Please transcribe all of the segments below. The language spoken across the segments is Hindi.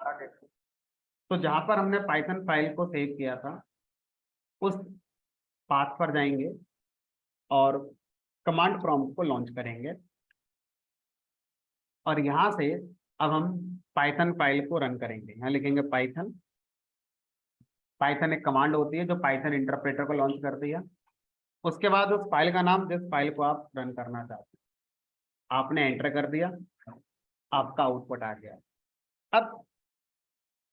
तो जहां पर हमने पाइथन फाइल को सेव किया था उस पाथ पर जाएंगे और कमांड प्रॉम्प्ट को लॉन्च करेंगे और यहाँ से अब हम पाइथन फाइल को रन करेंगे। यहाँ लिखेंगे पाइथन। पाइथन एक कमांड होती है जो पाइथन इंटरप्रेटर को लॉन्च करती है। उसके बाद उस फाइल का नाम, जिस फाइल को आप रन करना चाहते हैं, आपने एंटर कर दिया, आपका आउटपुट आ गया। अब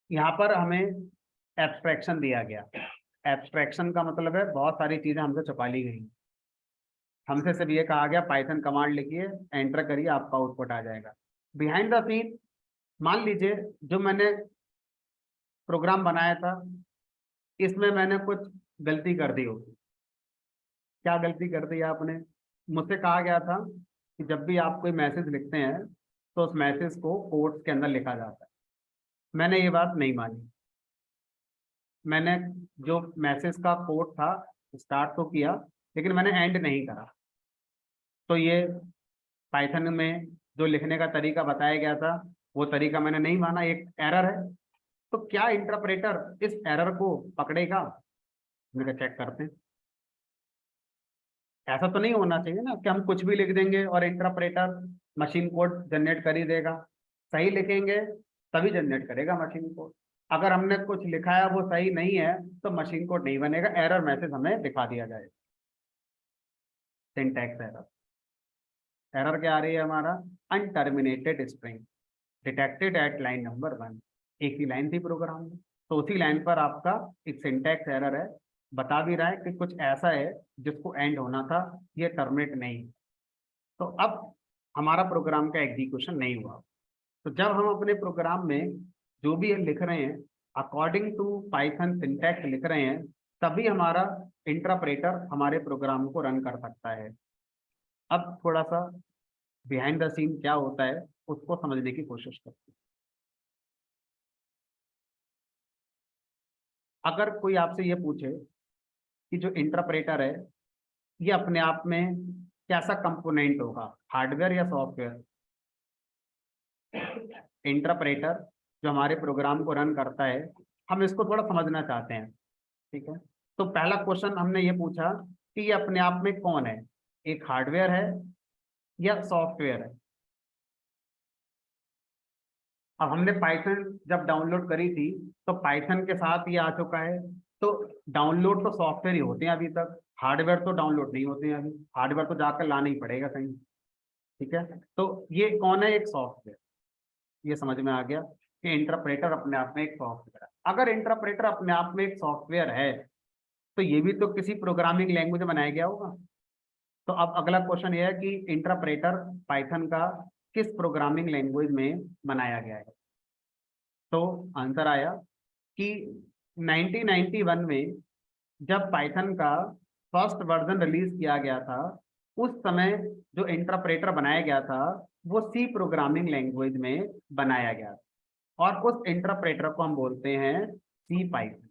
यहाँ पर हमें एब्स्ट्रैक्शन दिया गया। एब्स्ट्रैक्शन का मतलब है बहुत सारी चीजें हमसे छुपा ली गई। हमसे सिर्फ ये कहा गया पाइथन कमांड लिखिए, एंटर करिए, आपका आउटपुट आ जाएगा। बिहाइंड द सीन मान लीजिए जो मैंने प्रोग्राम बनाया था इसमें मैंने कुछ गलती कर दी होगी। क्या गलती कर दी आपने? मुझसे कहा गया था कि जब भी आप कोई मैसेज लिखते हैं तो उस मैसेज को कोट्स के अंदर लिखा जाता है। मैंने ये बात नहीं मानी। मैंने जो मैसेज का कोड था स्टार्ट तो किया लेकिन मैंने एंड नहीं करा। तो ये पाइथन में जो लिखने का तरीका बताया गया था वो तरीका मैंने नहीं माना, एक एरर है। तो क्या इंटरप्रेटर इस एरर को पकड़ेगा? मैंने चेक करते हैं। ऐसा तो नहीं होना चाहिए ना कि हम कुछ भी लिख देंगे और इंटरप्रेटर मशीन कोड जनरेट कर ही देगा। सही लिखेंगे तभी जनरेट करेगा मशीन कोड। अगर हमने कुछ लिखा है वो सही नहीं है तो मशीन कोड नहीं बनेगा, एरर मैसेज हमें दिखा दिया जाएगा। Syntax error. एरर क्या आ रही है हमारा? Unterminated string detected at line number 1। एक ही लाइन थी प्रोग्राम में, तो उसी लाइन पर आपका एक सिंटैक्स एरर है। बता भी रहा है कि कुछ ऐसा है जिसको एंड होना था, ये टर्मिनेट नहीं। तो अब हमारा प्रोग्राम का एग्जीक्यूशन नहीं हुआ। तो जब हम अपने प्रोग्राम में जो भी लिख रहे हैं अकॉर्डिंग टू पाइथन सिंटैक्स लिख रहे हैं, तभी हमारा इंटरप्रेटर हमारे प्रोग्राम को रन कर सकता है। अब थोड़ा सा बिहाइंड द सीन क्या होता है उसको समझने की कोशिश करते हैं। अगर कोई आपसे ये पूछे कि जो इंटरप्रेटर है ये अपने आप में कैसा कंपोनेंट होगा, हार्डवेयर या सॉफ्टवेयर? इंटरप्रेटर जो हमारे प्रोग्राम को रन करता है, हम इसको थोड़ा समझना चाहते हैं। ठीक है, तो पहला क्वेश्चन हमने ये पूछा कि ये अपने आप में कौन है, एक हार्डवेयर है या सॉफ्टवेयर है? अब हमने पाइथन जब डाउनलोड करी थी तो पाइथन के साथ ये आ चुका है। तो डाउनलोड तो सॉफ्टवेयर ही होते हैं अभी तक, हार्डवेयर तो डाउनलोड नहीं होते हैं अभी। हार्डवेयर तो जाकर लाना ही पड़ेगा कहीं। ठीक है, तो ये कौन है? एक सॉफ्टवेयर। ये समझ में आ गया कि इंटरप्रेटर अपने आप में एक सॉफ्टवेयर है। अगर इंटरप्रेटर अपने आप में एक सॉफ्टवेयर है तो ये भी तो किसी प्रोग्रामिंग लैंग्वेज में बनाया गया होगा। तो अब अगला क्वेश्चन ये है कि इंटरप्रेटर पाइथन का किस प्रोग्रामिंग लैंग्वेज में बनाया गया है? तो आंसर आया कि 1991 में जब पाइथन का फर्स्ट वर्जन रिलीज किया गया था उस समय जो इंटरप्रेटर बनाया गया था वो सी प्रोग्रामिंग लैंग्वेज में बनाया गया था और उस इंटरप्रेटर को हम बोलते हैं सी पाइथन।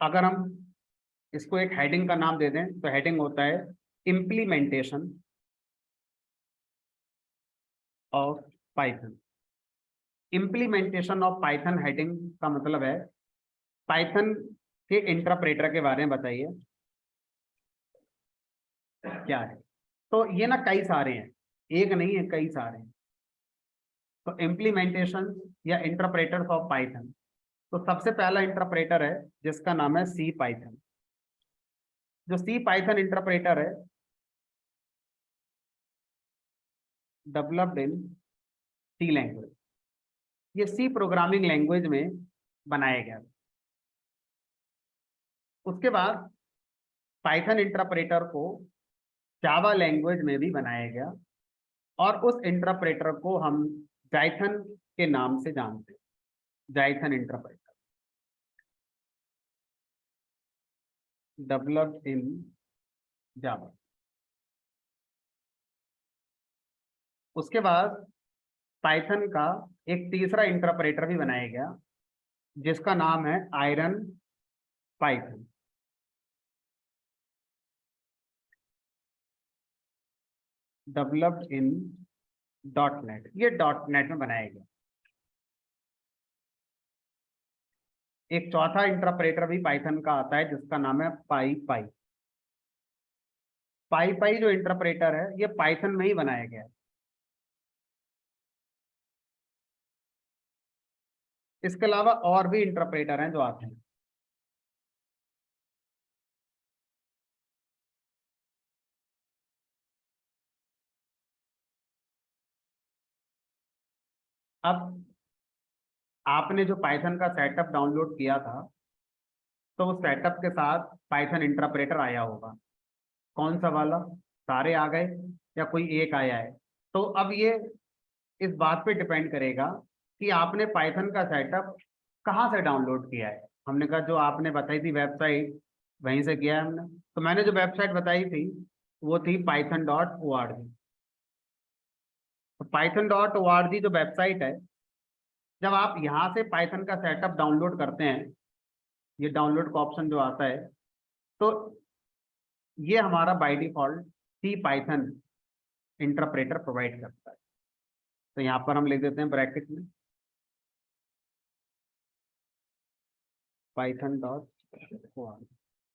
अगर हम इसको एक हेडिंग का नाम दे दें तो हेडिंग होता है implementation of Python. Implementation of Python heading का मतलब है पाइथन के इंटरप्रेटर के बारे में बताइए क्या है। तो ये ना कई सारे हैं, एक नहीं है, कई सारे हैं। तो इम्प्लीमेंटेशन या इंटरप्रेटर्स ऑफ पाइथन, तो सबसे पहला इंटरप्रेटर है जिसका नाम है सी पाइथन। जो सी पाइथन इंटरप्रेटर है डेवलप्ड इन सी लैंग्वेज, ये सी प्रोग्रामिंग लैंग्वेज में बनाया गया। उसके बाद पाइथन इंटरप्रेटर को जावा लैंग्वेज में भी बनाया गया और उस इंटरप्रेटर को हम जाइथन के नाम से जानते हैं, जाइथन इंटरप्रेटर डेवलप्ड इन जावा। उसके बाद पाइथन का एक तीसरा इंटरप्रेटर भी बनाया गया जिसका नाम है iron Python. Developed in dot net, ये डॉट नेट में बनाया गया। एक चौथा इंटरप्रेटर भी पाइथन का आता है जिसका नाम है पाई पाई। पाई पाई जो इंटरप्रेटर है ये पाइथन में ही बनाया गया है। इसके अलावा और भी इंटरप्रेटर हैं जो आते हैं। अब आपने जो पाइथन का सेटअप डाउनलोड किया था, तो उस सेटअप के साथ पाइथन इंटरप्रेटर आया होगा। कौन सा वाला? सारे आ गए या कोई एक आया है? तो अब ये इस बात पे डिपेंड करेगा कि आपने पाइथन का सेटअप कहाँ से डाउनलोड किया है। हमने कहा जो आपने बताई थी वेबसाइट, वहीं से किया है हमने। तो मैंने जो वेबसाइट बताई थी वो थी python.org। तो python.org जो वेबसाइट है, जब आप यहाँ से पाइथन का सेटअप डाउनलोड करते हैं, ये डाउनलोड का ऑप्शन जो आता है, तो ये हमारा by default C Python interpreter provide करता है। तो यहाँ पर हम लिख देते हैं ब्रैकेट में python.org।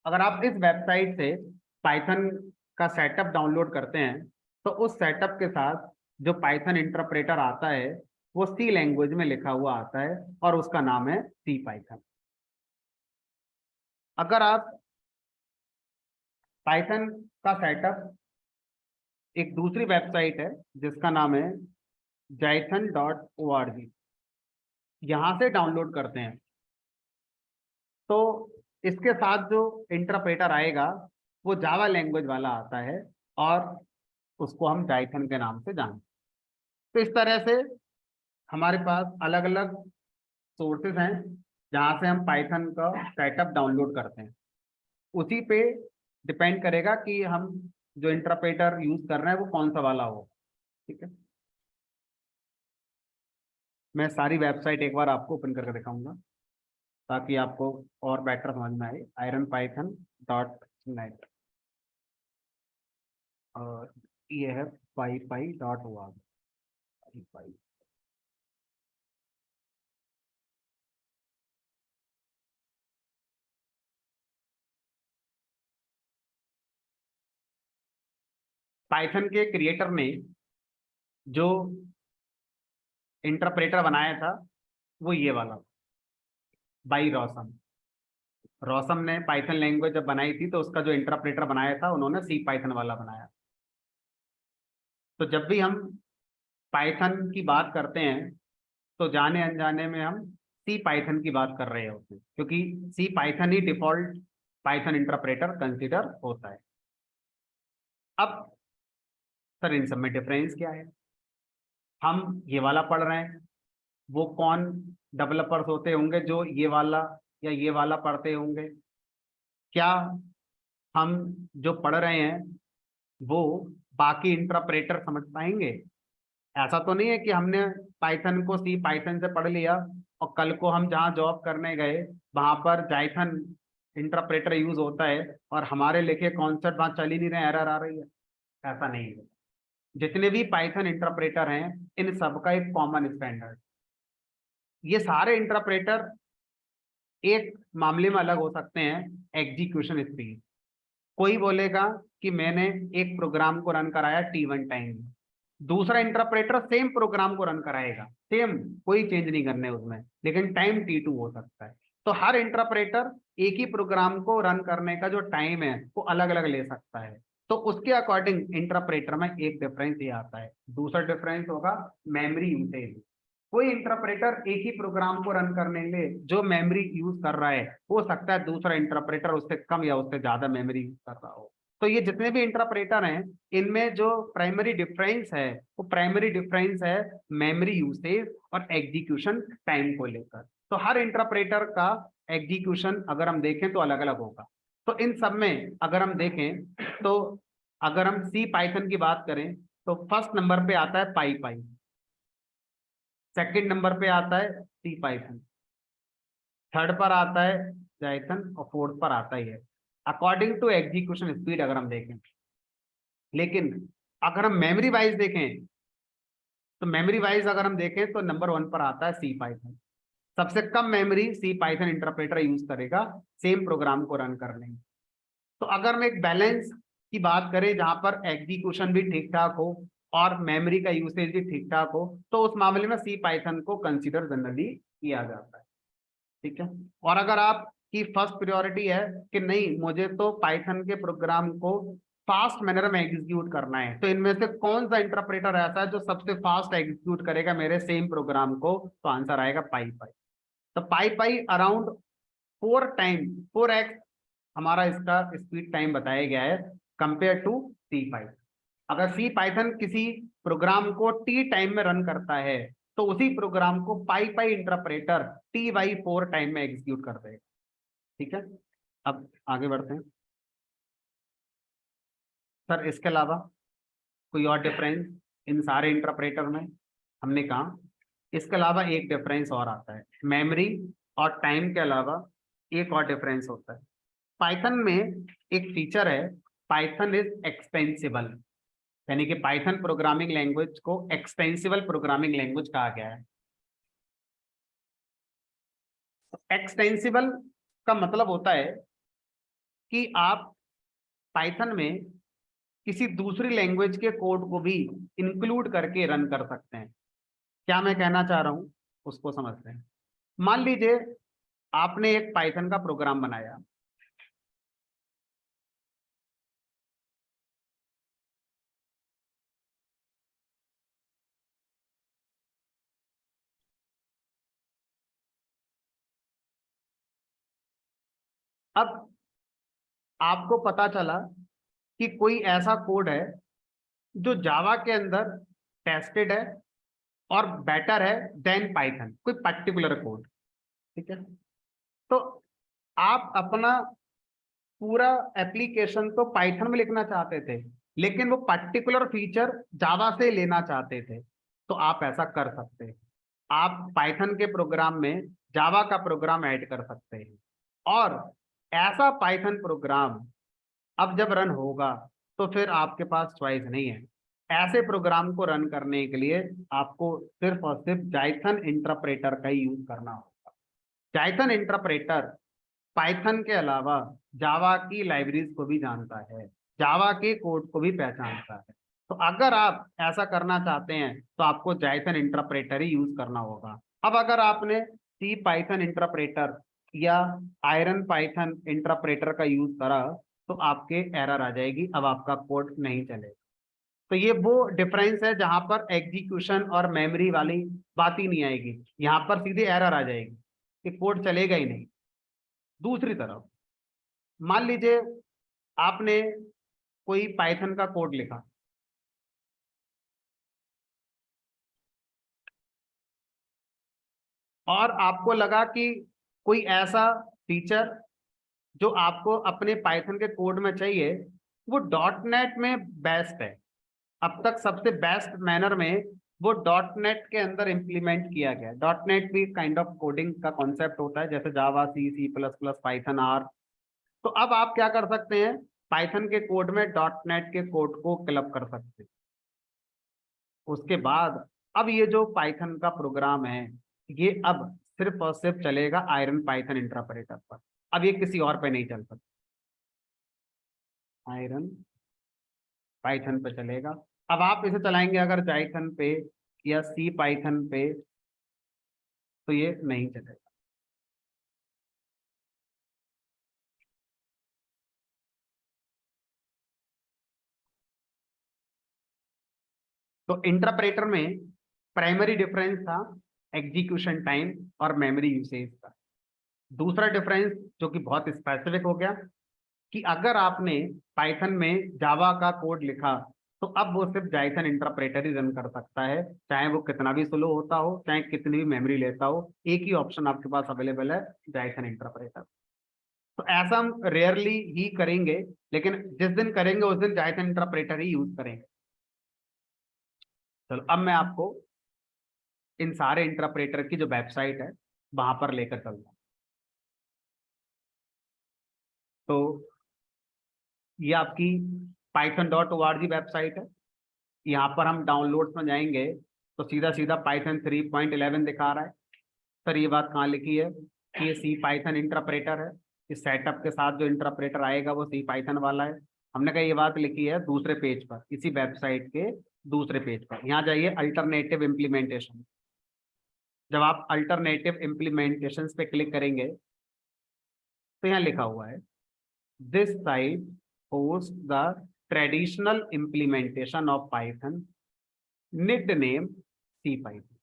अगर आप इस वेबसाइट से पाइथन का सेटअप डाउनलोड करते हैं, तो उस सेटअप के साथ जो पाइथन इंटरप्रेटर आता है वो सी लैंग्वेज में लिखा हुआ आता है और उसका नाम है सी पाइथन। अगर आप पाइथन का सेटअप एक दूसरी वेबसाइट है जिसका नाम है jython.org, यहाँ से डाउनलोड करते हैं, तो इसके साथ जो इंटरप्रेटर आएगा वो जावा लैंग्वेज वाला आता है और उसको हम जाइथन के नाम से जानते हैं। तो इस तरह से हमारे पास अलग अलग सोर्सेज हैं जहाँ से हम पाइथन का सेटअप डाउनलोड करते हैं। उसी पे डिपेंड करेगा कि हम जो इंटरप्रेटर यूज कर रहे हैं वो कौन सा वाला हो। ठीक है, मैं सारी वेबसाइट एक बार आपको ओपन करके दिखाऊंगा ताकि आपको और बेटर समझ में आए। ironpython.net और ये है pypy.org। पाइथन के क्रिएटर ने जो इंटरप्रेटर बनाया था वो ये वाला, बाई रॉसम। रॉसम ने पाइथन लैंग्वेज जब बनाई थी तो उसका जो इंटरप्रेटर बनाया था उन्होंने सी पाइथन वाला बनाया। तो जब भी हम पाइथन की बात करते हैं तो जाने अनजाने में हम सी पाइथन की बात कर रहे होते हैं, क्योंकि सी पाइथन ही डिफॉल्ट पाइथन इंटरप्रेटर कंसीडर होता है। अब सर इन सब में डिफरेंस क्या है? हम ये वाला पढ़ रहे हैं, वो कौन डेवलपर्स होते होंगे जो ये वाला या ये वाला पढ़ते होंगे? क्या हम जो पढ़ रहे हैं वो बाकी इंटरप्रेटर समझ पाएंगे? ऐसा तो नहीं है कि हमने पाइथन को सी पाइथन से पढ़ लिया और कल को हम जहाँ जॉब करने गए वहां पर जाइथन इंटरप्रेटर यूज होता है और हमारे लिखे कॉन्सेप्ट वहां चल ही नहीं रहे, एरर आ रही है। ऐसा नहीं है। जितने भी पाइथन इंटरप्रेटर हैं इन सबका एक कॉमन स्टैंडर्ड। ये सारे इंटरप्रेटर एक मामले में अलग हो सकते हैं, एग्जीक्यूशन स्पीड। कोई बोलेगा कि मैंने एक प्रोग्राम को रन कराया T1 टाइम, दूसरा इंटरप्रेटर सेम प्रोग्राम को रन कराएगा, सेम, कोई चेंज नहीं करने उसमें, लेकिन टाइम T2 हो सकता है। तो हर इंटरप्रेटर एक ही प्रोग्राम को रन करने का जो टाइम है वो अलग अलग ले सकता है। तो उसके अकॉर्डिंग इंटरप्रेटर में एक डिफरेंस ये आता है। दूसरा डिफरेंस होगा मेमोरी यूसेज। कोई इंटरप्रेटर एक ही प्रोग्राम को रन करने के लिए जो मेमोरी यूज कर रहा है, हो सकता है दूसरा इंटरप्रेटर उससे कम या उससे ज्यादा मेमोरी यूज कर रहा हो। तो ये जितने भी इंटरप्रेटर हैं इनमें जो प्राइमरी डिफरेंस है वो प्राइमरी डिफरेंस है मेमोरी यूसेज और एग्जीक्यूशन टाइम को लेकर। तो हर इंटरप्रेटर का एग्जीक्यूशन अगर हम देखें तो अलग अलग होगा। तो इन सब में अगर हम देखें तो अगर हम सी पाइथन की बात करें तो फर्स्ट नंबर पे आता है पाई पाई, सेकंड नंबर पे आता है सी पाइथन, थर्ड पर आता है जाइथन और फोर्थ पर आता ही है अकॉर्डिंग टू एग्जीक्यूशन स्पीड अगर हम देखें। लेकिन अगर हम मेमोरी वाइज देखें तो मेमोरी वाइज अगर हम देखें तो नंबर 1 पर आता है सी पाइथन। सबसे कम memory C Python interpreter use करेगा सेम प्रोग्राम को रन करने में। तो अगर हम एक बैलेंस की बात करें जहां पर एग्जीक्यूशन भी ठीक ठाक हो और मेमोरी का यूसेज भी ठीक ठाक हो, तो उस मामले में सी पाइथन को कंसीडर जनरली किया जाता है। ठीक है। और अगर आपकी फर्स्ट प्रायोरिटी है कि नहीं मुझे तो पाइथन के प्रोग्राम को फास्ट मैनर में एग्जीक्यूट करना है, तो इनमें से कौन सा इंटरप्रेटर ऐसा है जो सबसे फास्ट एग्जीक्यूट करेगा मेरे सेम प्रोग्राम को, तो आंसर आएगा पाई पाई। तो पाई पाई अराउंड 4x हमारा इसका स्पीड टाइम बताया गया है कंपेयर टू सी पाइथन। अगर सी पाइथन किसी प्रोग्राम को टी टाइम में रन करता है तो उसी प्रोग्राम को PyPy interpreter T/4 time में एग्जीक्यूट कर देगा। ठीक है। अब आगे बढ़ते हैं। सर इसके अलावा कोई और डिफरेंस इन सारे इंटरप्रेटर में? हमने कहा इसके अलावा एक डिफरेंस और आता है, मेमोरी और टाइम के अलावा एक और डिफरेंस होता है। पाइथन में एक फीचर है, पाइथन इज एक्सपेंसिबल, यानी कि पाइथन प्रोग्रामिंग लैंग्वेज को एक्सपेंसिबल प्रोग्रामिंग लैंग्वेज कहा गया है। एक्सटेंसिबल का मतलब होता है कि आप पाइथन में किसी दूसरी लैंग्वेज के कोड को भी इंक्लूड करके रन कर सकते हैं। क्या मैं कहना चाह रहा हूं उसको समझते हैं। मान लीजिए आपने एक पाइथन का प्रोग्राम बनाया, अब आपको पता चला कि कोई ऐसा कोड है जो जावा के अंदर टेस्टेड है और बेटर है देन पाइथन, कोई पर्टिकुलर कोड। ठीक है। तो आप अपना पूरा एप्लीकेशन तो पाइथन में लिखना चाहते थे, लेकिन वो पर्टिकुलर फीचर जावा से लेना चाहते थे, तो आप ऐसा कर सकते हैं। आप पाइथन के प्रोग्राम में जावा का प्रोग्राम ऐड कर सकते हैं, और ऐसा पाइथन प्रोग्राम अब जब रन होगा तो फिर आपके पास चॉइस नहीं है। ऐसे प्रोग्राम को रन करने के लिए आपको सिर्फ और सिर्फ जाइथन इंटरप्रेटर का ही यूज करना होगा। जाइथन इंटरप्रेटर पाइथन के अलावा जावा की लाइब्रेरीज को भी जानता है, जावा के कोड को भी पहचानता है। तो अगर आप ऐसा करना चाहते हैं तो आपको जाइथन इंटरप्रेटर ही यूज करना होगा। अब अगर आपने सी पाइथन इंटरप्रेटर या आयरन पाइथन इंटरप्रेटर का यूज करा तो आपके एरर आ जाएगी, अब आपका कोड नहीं चलेगा। तो ये वो डिफरेंस है जहां पर एग्जीक्यूशन और मेमोरी वाली बात ही नहीं आएगी, यहाँ पर सीधे एरर आ जाएगी कि कोड चलेगा ही नहीं। दूसरी तरफ मान लीजिए आपने कोई पाइथन का कोड लिखा, और आपको लगा कि कोई ऐसा फीचर जो आपको अपने पाइथन के कोड में चाहिए वो डॉट नेट में बेस्ट है। अब तक सबसे बेस्ट मैनर में वो डॉट नेट के अंदर इंप्लीमेंट किया गया। डॉट नेट भी काइंड ऑफ कोडिंग का कॉन्सेप्ट होता है, जैसे जावा, C++, पाइथन, आर। तो अब आप क्या कर सकते हैं, पाइथन के कोड में डॉट नेट के कोड को क्लब कर सकते हैं। उसके बाद अब ये जो पाइथन का प्रोग्राम है ये अब सिर्फ और सिर्फ चलेगा आयरन पाइथन इंटरप्रेटर पर, अब ये किसी और पे नहीं चल सकता, आयरन पाइथन पे चलेगा। अब आप इसे चलाएंगे अगर जाइथन पे या सी पाइथन पे तो ये नहीं चलेगा। तो इंटरप्रेटर में प्राइमरी डिफरेंस था एग्जीक्यूशन टाइम और मेमोरी यूसेज का। दूसरा डिफरेंस जो कि बहुत स्पेसिफिक हो गया कि अगर आपने पाइथन में जावा का कोड लिखा तो अब वो सिर्फ जाइथन इंटरप्रेटर ही रन कर सकता है, चाहे वो कितना भी स्लो होता हो, चाहे कितनी भी मेमोरी लेता हो, एक ही ऑप्शन आपके पास अवेलेबल है, जाइथन इंटरप्रेटर। तो ऐसा हम रेयरली ही करेंगे, लेकिन जिस दिन करेंगे उस दिन जाइथन इंटरप्रेटर ही यूज करेंगे। चलो अब मैं आपको इन सारे इंटरप्रेटर की जो वेबसाइट है वहां पर लेकर चलता हूँ। तो ये आपकी python.org वेबसाइट है। यहाँ पर हम डाउनलोड्स में जाएंगे तो सीधा सीधा पाइथन 3.11 दिखा रहा है। सर ये बात कहाँ लिखी है कि ये सी पाइथन इंटरप्रेटर है, इस सेटअप के साथ जो इंटरप्रेटर आएगा वो सी पाइथन वाला है। हमने कहा ये बात लिखी है दूसरे पेज पर, इसी वेबसाइट के दूसरे पेज पर। यहाँ जाइए अल्टरनेटिव इम्प्लीमेंटेशन। जब आप अल्टरनेटिव इम्प्लीमेंटेशन पे क्लिक करेंगे तो यहाँ लिखा हुआ है this site host the traditional implementation of Python need name C Python.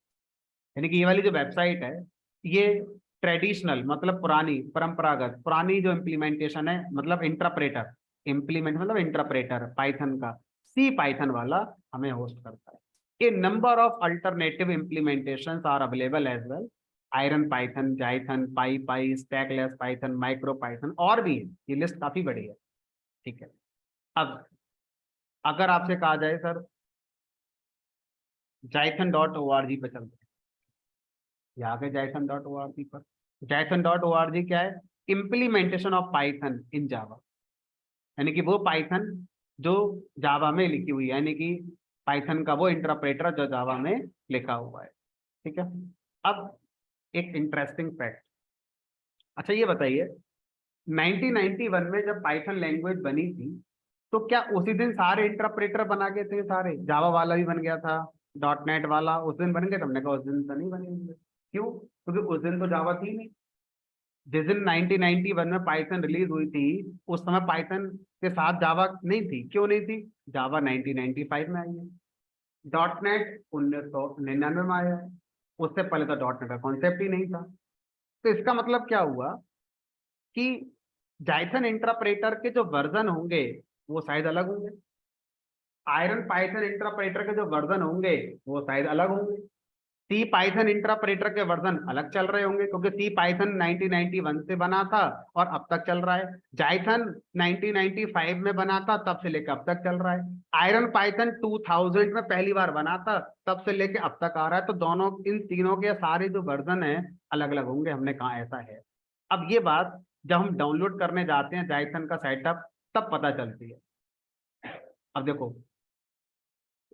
यानी कि ये वाली जो वेबसाइट है ये ट्रेडिशनल मतलब पुरानी, परंपरागत पुरानी जो इम्प्लीमेंटेशन है, मतलब इंटरप्रेटर, इम्प्लीमेंट मतलब इंटरप्रेटर पाइथन का, सी पाइथन वाला हमें होस्ट करता है। A number of alternative implementations are available as well, Iron Python, Jython, PyPy, Stackless Python, micro Python और भी है। ये लिस्ट काफी बड़ी है, ठीक है। अब अगर आपसे कहा जाए सर jython.org पे चलते हैं, यहाँ पे jython.org पर, jython.org क्या है? इम्प्लीमेंटेशन ऑफ पाइथन इन जावा, यानी कि वो पाइथन जो जावा में लिखी हुई है, यानी कि पाइथन का वो इंटरप्रेटर जो जावा में लिखा हुआ है, ठीक है। अब एक इंटरेस्टिंग फैक्ट, अच्छा ये बताइए 1991 में जब पाइथन लैंग्वेज बनी थी तो क्या उसी दिन सारे इंटरप्रेटर बना के थे? सारे जावा वाला भी बन गया था, डॉट नेट वाला उस दिन बन गया? तुमने कहा उस दिन तो नहीं बने होंगे। क्यों? क्योंकि उस दिन तो जावा थी नहीं। जिस दिन 1991 में पाइथन रिलीज हुई थी उस समय पाइथन के साथ जावा नहीं थी। क्यों नहीं थी? जावा 1995 में आई है, डॉट नेट 1999 में आया है, उससे पहले तो डॉट नेट का कॉन्सेप्ट ही नहीं था। तो इसका मतलब क्या हुआ कि जाइथन इंटरप्रेटर के जो वर्जन होंगे वो शायद अलग होंगे, आयरन पाइथन इंटरप्रेटर के जो वर्जन होंगे वो शायद अलग होंगे, सी पाइथन इंटरप्रेटर के वर्जन अलग चल रहे होंगे, क्योंकि सी पाइथन 1991 से बना था और अब तक चल रहा है, जाइथन 1995 में बना था तब से लेकर अब तक चल रहा है, आयरन पाइथन 2000 में पहली बार बना था तब से लेकर अब तक आ रहा है। तो दोनों इन तीनों के सारे जो वर्जन है अलग अलग होंगे। हमने कहा ऐसा है। अब ये बात जब हम डाउनलोड करने जाते हैं जाइथन का सेटअप तब पता चलती है। अब देखो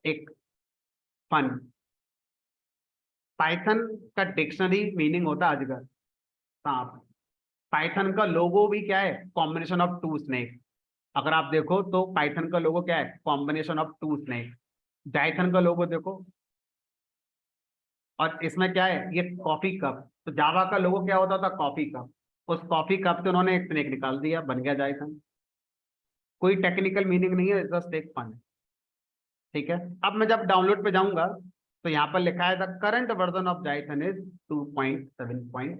एक फन, पाइथन का डिक्शनरी मीनिंग होता है अजगर, सांप। पाइथन का लोगो भी क्या है? Combination of two snake. अगर आप देखो तो पाइथन का लोगो क्या है? Combination of two snake. Jython का लोगो देखो, और इसमें क्या है? ये कॉफी कप। तो जावा का लोगो क्या होता था? Coffee cup. उस कॉफी कप से उन्होंने एक स्नेक निकाल दिया, बन गया जाइथन। कोई टेक्निकल मीनिंग नहीं है, जस्ट एक फन है, ठीक है। अब मैं जब डाउनलोड पे जाऊंगा तो यहाँ पर लिखा है the current version of Jython is 2.7.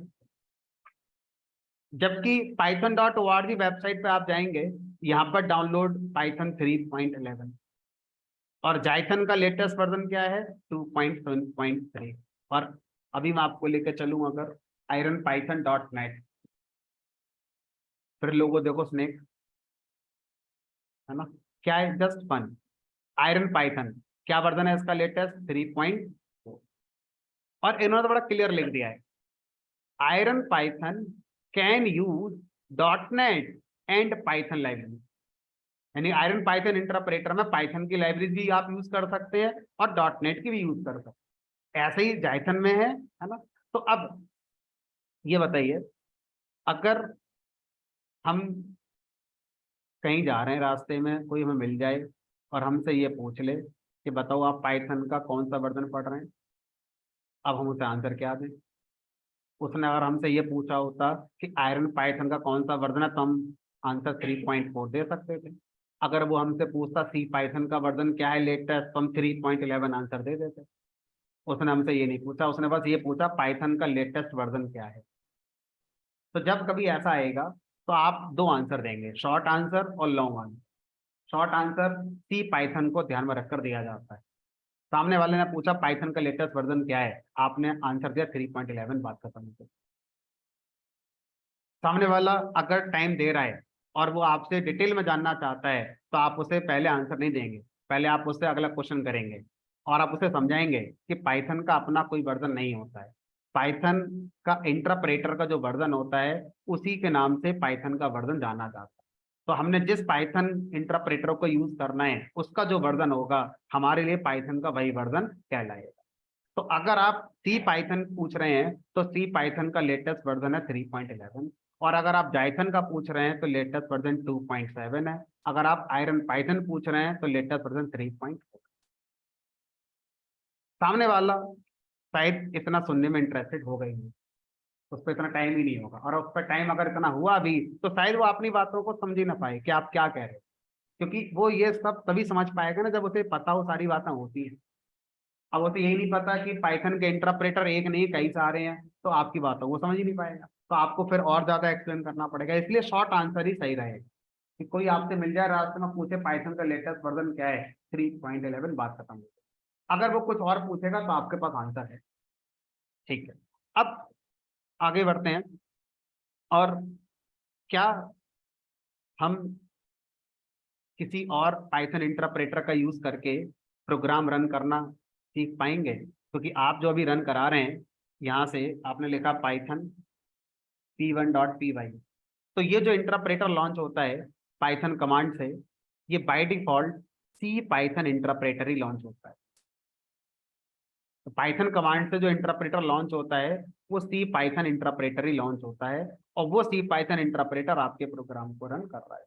जबकि python.org वेबसाइट पे आप जाएंगे, यहाँ पर डाउनलोड पाइथन 3.11 और जाइथन का लेटेस्ट वर्जन क्या है? 2.7.3। और अभी मैं आपको लेकर चलूं अगर आयरन पाइथन डॉट नेट, फिर लोगो देखो स्नेक, है ना? क्या है? Just fun. आयरन पाइथन क्या वर्जन है इसका? लेटेस्ट 3.4। और इन्होंने तो बड़ा क्लियर लिख दिया है, iron Python can use dot net and Python library. यानी आयरन पाइथन इंटरप्रेटर में पाइथन की लाइब्रेरी भी आप यूज कर सकते हैं और डॉट नेट की भी यूज कर सकते हैं, ऐसे ही जाइथन में है ना? तो अब ये बताइए, अगर हम कहीं जा रहे हैं, रास्ते में कोई हमें मिल जाए और हमसे ये पूछ ले कि बताओ आप पाइथन का कौन सा वर्जन पढ़ रहे हैं, अब हम उसे आंसर क्या दें? उसने अगर हमसे ये पूछा होता कि आयरन पाइथन का कौन सा वर्जन है तो हम आंसर 3.4 दे सकते थे। अगर वो हमसे पूछता सी पाइथन का वर्जन क्या है लेटेस्ट तो हम 3.11 आंसर दे देते। उसने हमसे ये नहीं पूछा, उसने बस ये पूछा पाइथन का लेटेस्ट वर्जन क्या है। तो जब कभी ऐसा आएगा तो आप दो आंसर देंगे, शॉर्ट आंसर और long answer. Short answer C Python को ध्यान में रखकर दिया जाता है। सामने वाले ने पूछा पाइथन का लेटेस्ट वर्जन क्या है, आपने आंसर दिया 3.11, बात खत्म हो गई। सामने वाला अगर टाइम दे रहा है और वो आपसे डिटेल में जानना चाहता है तो आप उसे पहले आंसर नहीं देंगे, पहले आप उससे अगला क्वेश्चन करेंगे और आप उसे समझाएंगे कि पाइथन का अपना कोई वर्जन नहीं होता है, पाइथन का इंटरप्रेटर का जो वर्जन होता है उसी के नाम से पाइथन का वर्जन जाना जाता है। तो हमने जिस पाइथन इंटरप्रेटर को यूज करना है उसका जो वर्जन होगा हमारे लिए पाइथन का वही वर्जन कहलाएगा। तो अगर आप सी पाइथन पूछ रहे हैं तो सी पाइथन का लेटेस्ट वर्जन है 3.11, और अगर आप जाइथन का पूछ रहे हैं तो लेटेस्ट वर्जन 2.7 है। अगर आप आयरन पाइथन पूछ रहे हैं तो लेटेस्ट वर्जन 3.4। सामने वाला शायद इतना सुनने में इंटरेस्टेड हो गई है, उस पर इतना टाइम ही नहीं होगा, और उस पर टाइम अगर इतना हुआ भी तो शायद वो अपनी बातों को समझ ही ना पाए कि आप क्या कह रहे हो, क्योंकि वो ये सब तभी समझ पाएगा ना जब उसे पता हो सारी बातें होती हैं। अब उसे यही नहीं पता कि पाइथन के इंटरप्रेटर एक नहीं कई सारे हैं, तो आपकी बातों वो समझ ही नहीं पाएगा, तो आपको फिर और ज्यादा एक्सप्लेन करना पड़ेगा। इसलिए शॉर्ट आंसर ही सही रहेगा कि कोई आपसे मिल जाए रास्ते में पूछे पाइथन का लेटेस्ट वर्जन क्या है, 3.11, बात खत्म हो। अगर वो कुछ और पूछेगा तो आपके पास आंसर है। ठीक है, अब आगे बढ़ते हैं। और क्या हम किसी और पाइथन इंटरप्रेटर का यूज करके प्रोग्राम रन करना सीख पाएंगे? क्योंकि आप जो अभी रन करा रहे हैं, यहाँ से आपने लिखा पाइथन p1.py, तो ये जो इंटरप्रेटर लॉन्च होता है पाइथन कमांड से, ये by default C Python interpreter ही लॉन्च होता है। तो पाइथन कमांड से जो इंटरप्रेटर लॉन्च होता है वो सी पाइथन इंटरप्रेटर ही लॉन्च होता है, और वो सी पाइथन इंटरप्रेटर आपके प्रोग्राम को रन कर रहा है।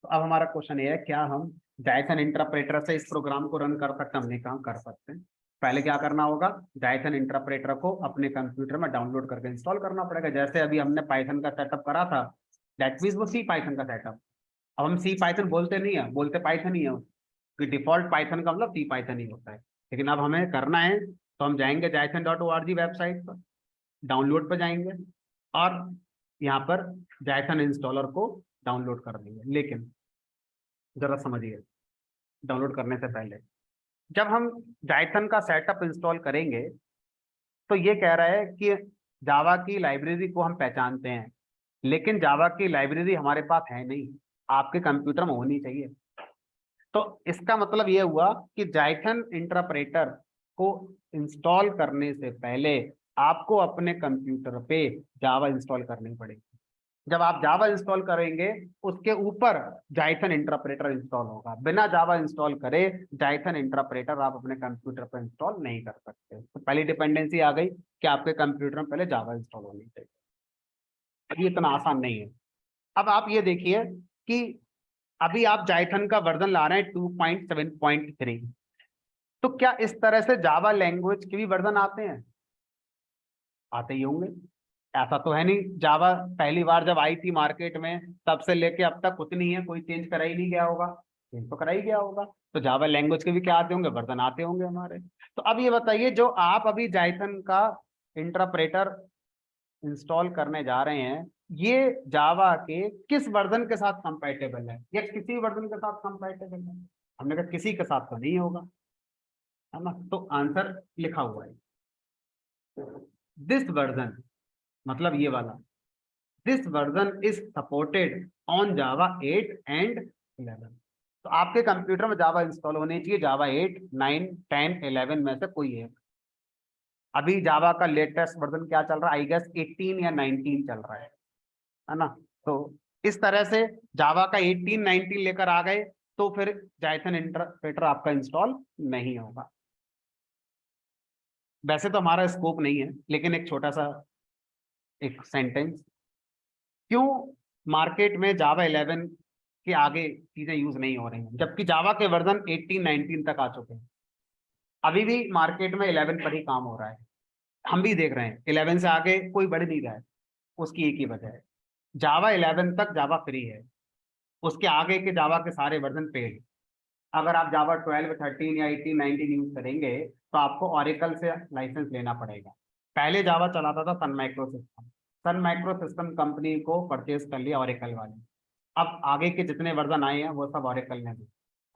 तो अब हमारा क्वेश्चन ये है, क्या हम जाइथन इंटरप्रेटर से इस प्रोग्राम को रन कर सकते हैं? हमने कहा कर सकते हैं। पहले क्या करना होगा, जाइथन इंटरप्रेटर को अपने कंप्यूटर में डाउनलोड करके इंस्टॉल करना पड़ेगा, जैसे अभी हमने पाइथन का सेटअप करा था, दैट मीन्स वो सी पाइथन का सेटअप। अब हम सी पाइथन बोलते नहीं है, बोलते पाइथन ही है, डिफॉल्ट पाइथन का मतलब सी पाइथन ही होता है। लेकिन अब हमें करना है तो हम जाएंगे जाइथन.org वेबसाइट पर, डाउनलोड पर जाएंगे और यहाँ पर जाइथन इंस्टॉलर को डाउनलोड कर देंगे। लेकिन जरा समझिए, डाउनलोड करने से पहले जब हम जाइथन का सेटअप इंस्टॉल करेंगे तो ये कह रहा है कि जावा की लाइब्रेरी को हम पहचानते हैं, लेकिन जावा की लाइब्रेरी हमारे पास है नहीं, आपके कंप्यूटर में होनी चाहिए। तो इसका मतलब ये हुआ कि जाइथन इंटरप्रेटर को इंस्टॉल करने से पहले आपको अपने कंप्यूटर पे जावा इंस्टॉल करनी पड़ेगी। जब आप जावा इंस्टॉल करेंगे उसके ऊपर जाइथन इंटरप्रेटर इंस्टॉल होगा। बिना जावा इंस्टॉल करे जाइथन इंटरप्रेटर आप अपने कंप्यूटर पर इंस्टॉल नहीं कर सकते। तो पहली डिपेंडेंसी आ गई कि आपके कंप्यूटर में पहले जावा इंस्टॉल होनी चाहिए। अब ये इतना आसान नहीं है। अब आप ये देखिए कि अभी आप जाइथन का वर्जन ला रहे हैं 2.7.3, तो क्या इस तरह से जावा लैंग्वेज के भी वर्जन आते हैं? आते ही होंगे, ऐसा तो है नहीं जावा पहली बार जब आई थी मार्केट में तब से लेके अब तक कुछ नहीं है, कोई चेंज करा ही नहीं गया होगा, चेंज तो करा ही गया होगा। तो जावा लैंग्वेज के भी क्या आते होंगे, वर्जन आते होंगे हमारे। तो अब ये बताइए, जो आप अभी जाइथन का इंटरप्रेटर इंस्टॉल करने जा रहे हैं, ये जावा के किस वर्जन के साथ कंपैटिबल है, या किसी वर्जन के साथ कंपैटिबल है? हमने कहा किसी के साथ तो नहीं होगा, है ना। तो आंसर लिखा हुआ है, दिस वर्जन, मतलब ये वाला, this version is supported on Java 8 and 11। तो आपके कंप्यूटर में जावा इंस्टॉल होनी चाहिए, जावा 8, 9, 10, 11 में से कोई है। अभी जावा का लेटेस्ट वर्जन क्या चल रहा है, आई गेस 18 या 19 चल रहा है ना। तो इस तरह से जावा का 18, 19 लेकर आ गए तो फिर जाइथन इंटरप्रेटर आपका इंस्टॉल नहीं होगा। वैसे तो हमारा स्कोप नहीं है, लेकिन एक छोटा सा एक सेंटेंस, क्यों मार्केट में जावा 11 के आगे चीजें यूज नहीं हो रही हैं, जबकि जावा के वर्जन 18, 19 तक आ चुके हैं। अभी भी मार्केट में 11 पर ही काम हो रहा है, हम भी देख रहे हैं 11 से आगे कोई बढ़ नहीं रहा है। उसकी एक ही वजह है, जावा 11 तक जावा फ्री है, उसके आगे के जावा के सारे वर्जन पेड। अगर आप जावा 12, 13 या 18, 19 यूज करेंगे तो आपको ऑरेकल से लाइसेंस लेना पड़ेगा। पहले जावा चलाता था Sun micro system, Sun micro system company को परचेज कर लिया ऑरेकल वाले। अब आगे के जितने वर्जन आए हैं वो सब ऑरेकल ने दी।